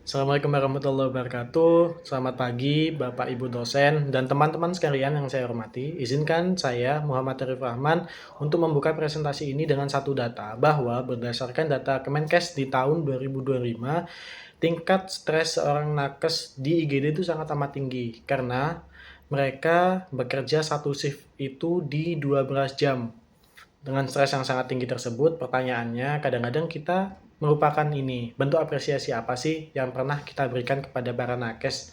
Assalamualaikum warahmatullahi wabarakatuh. Selamat pagi, Bapak Ibu dosen dan teman-teman sekalian yang saya hormati. Izinkan saya, Muhammad Arif Rahman, untuk membuka presentasi ini dengan satu data, bahwa berdasarkan data Kemenkes di tahun 2025, tingkat stres seorang nakes di IGD itu sangat amat tinggi, karena mereka bekerja satu shift itu di 12 jam. Dengan stres yang sangat tinggi tersebut, pertanyaannya kadang-kadang kita merupakan ini, bentuk apresiasi apa sih yang pernah kita berikan kepada para nakes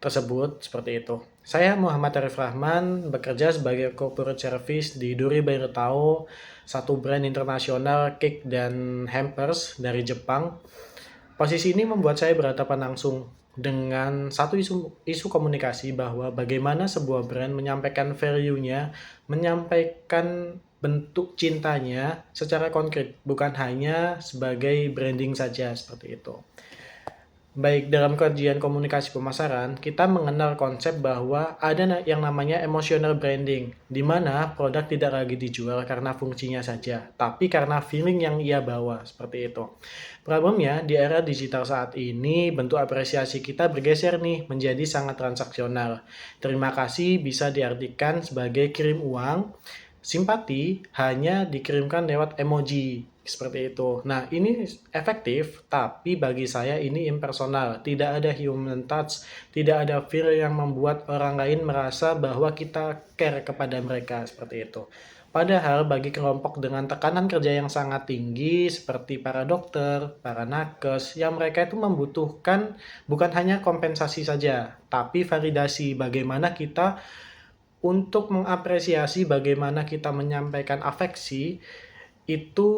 tersebut, seperti itu. Saya Muhammad Arif Rahman, bekerja sebagai corporate service di Duri Bairutao, satu brand internasional cake dan hampers dari Jepang. Posisi ini membuat saya berhadapan langsung dengan satu isu komunikasi, bahwa bagaimana sebuah brand menyampaikan value-nya, menyampaikan bentuk cintanya secara konkret, bukan hanya sebagai branding saja, seperti itu. Baik, dalam kajian komunikasi pemasaran, kita mengenal konsep bahwa ada yang namanya emotional branding, di mana produk tidak lagi dijual karena fungsinya saja, tapi karena feeling yang ia bawa, seperti itu. Problemnya, di era digital saat ini, bentuk apresiasi kita bergeser nih menjadi sangat transaksional. Terima kasih bisa diartikan sebagai kirim uang, simpati hanya dikirimkan lewat emoji, seperti itu. Nah, ini efektif, tapi bagi saya ini impersonal. Tidak ada human touch, tidak ada feel yang membuat orang lain merasa bahwa kita care kepada mereka, seperti itu. Padahal bagi kelompok dengan tekanan kerja yang sangat tinggi seperti para dokter, para nakes, yang mereka itu membutuhkan bukan hanya kompensasi saja, tapi validasi bagaimana kita untuk mengapresiasi, bagaimana kita menyampaikan afeksi, itu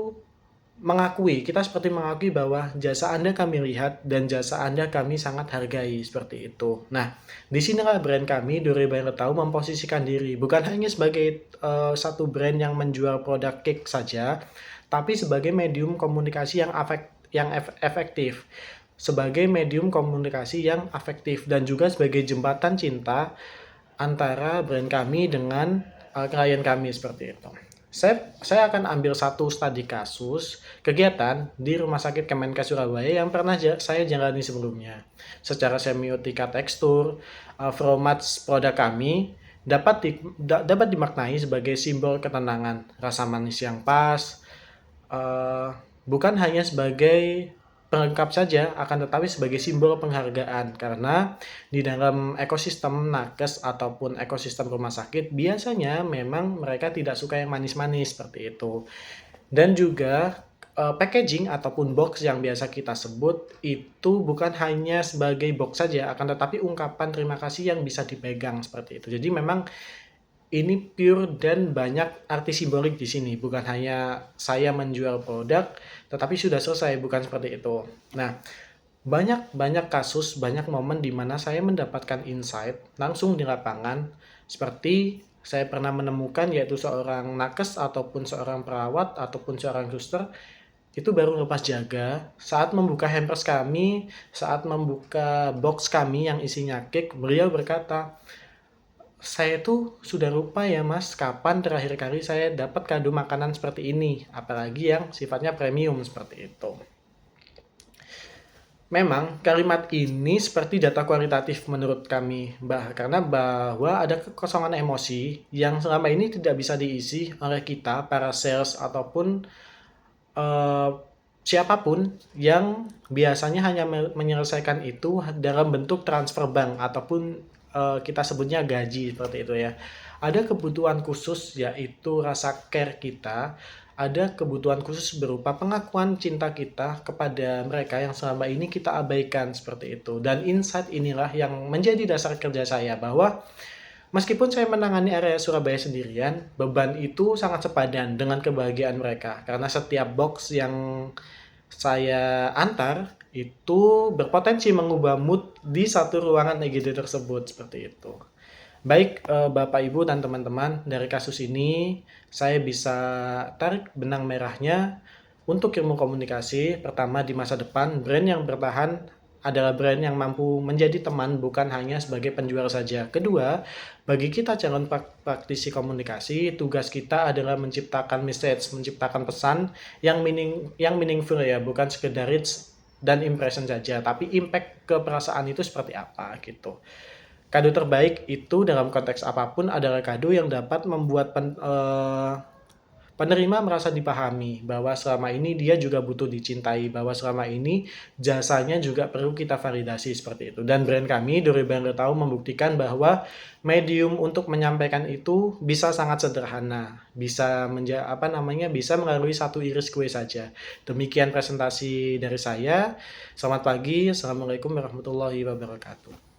kita seperti mengakui bahwa jasa Anda kami lihat dan jasa Anda kami sangat hargai, seperti itu. Nah, disinilah brand kami, Duri Banget Tahu, memposisikan diri bukan hanya sebagai satu brand yang menjual produk cake saja, tapi sebagai medium komunikasi yang efektif, sebagai medium komunikasi yang efektif, dan juga sebagai jembatan cinta antara brand kami dengan klien kami, seperti itu. Saya akan ambil satu studi kasus kegiatan di Rumah Sakit Kemenkes Surabaya yang pernah saya jalani sebelumnya. Secara semiotika tekstur, formats produk kami dapat dimaknai sebagai simbol ketenangan, rasa manis yang pas, eh, bukan hanya sebagai pelengkap saja, akan tetapi sebagai simbol penghargaan, karena di dalam ekosistem nakes ataupun ekosistem rumah sakit biasanya memang mereka tidak suka yang manis-manis, seperti itu. Dan juga packaging ataupun box yang biasa kita sebut itu bukan hanya sebagai box saja, akan tetapi ungkapan terima kasih yang bisa dipegang, seperti itu. Jadi memang ini pure dan banyak arti simbolik di sini, bukan hanya saya menjual produk tetapi sudah selesai, bukan seperti itu. Nah, banyak kasus, banyak momen di mana saya mendapatkan insight langsung di lapangan, seperti saya pernah menemukan yaitu seorang nakes ataupun seorang perawat ataupun seorang suster itu baru lepas jaga saat membuka hampers kami, saat membuka box kami yang isinya cake, beliau berkata, "Saya tuh sudah lupa ya Mas, kapan terakhir kali saya dapat kado makanan seperti ini, apalagi yang sifatnya premium," seperti itu. Memang kalimat ini seperti data kualitatif menurut kami, karena bahwa ada kekosongan emosi yang selama ini tidak bisa diisi oleh kita, para sales ataupun eh, siapapun yang biasanya hanya menyelesaikan itu dalam bentuk transfer bank ataupun kita sebutnya gaji, seperti itu ya. Ada kebutuhan khusus yaitu rasa care kita, ada kebutuhan khusus berupa pengakuan cinta kita kepada mereka yang selama ini kita abaikan, seperti itu. Dan insight inilah yang menjadi dasar kerja saya, bahwa meskipun saya menangani area Surabaya sendirian, beban itu sangat sepadan dengan kebahagiaan mereka. Karena setiap box yang saya antar itu berpotensi mengubah mood di satu ruangan EGD tersebut, seperti itu. Baik, Bapak Ibu dan teman-teman, dari kasus ini saya bisa tarik benang merahnya untuk ilmu komunikasi. Pertama, di masa depan, brand yang bertahan adalah brand yang mampu menjadi teman, bukan hanya sebagai penjual saja. Kedua, bagi kita calon praktisi komunikasi, tugas kita adalah menciptakan message, menciptakan pesan yang meaningful ya, bukan sekedar reach dan impression saja, tapi impact ke perasaan itu seperti apa gitu. Kado terbaik itu dalam konteks apapun adalah kado yang dapat membuat penerima merasa dipahami, bahwa selama ini dia juga butuh dicintai, bahwa selama ini jasanya juga perlu kita validasi seperti itu. Dan brand kami, Dori Bangga Tahu, membuktikan bahwa medium untuk menyampaikan itu bisa sangat sederhana, bisa bisa melalui satu iris kue saja. Demikian presentasi dari saya. Selamat pagi, assalamualaikum warahmatullahi wabarakatuh.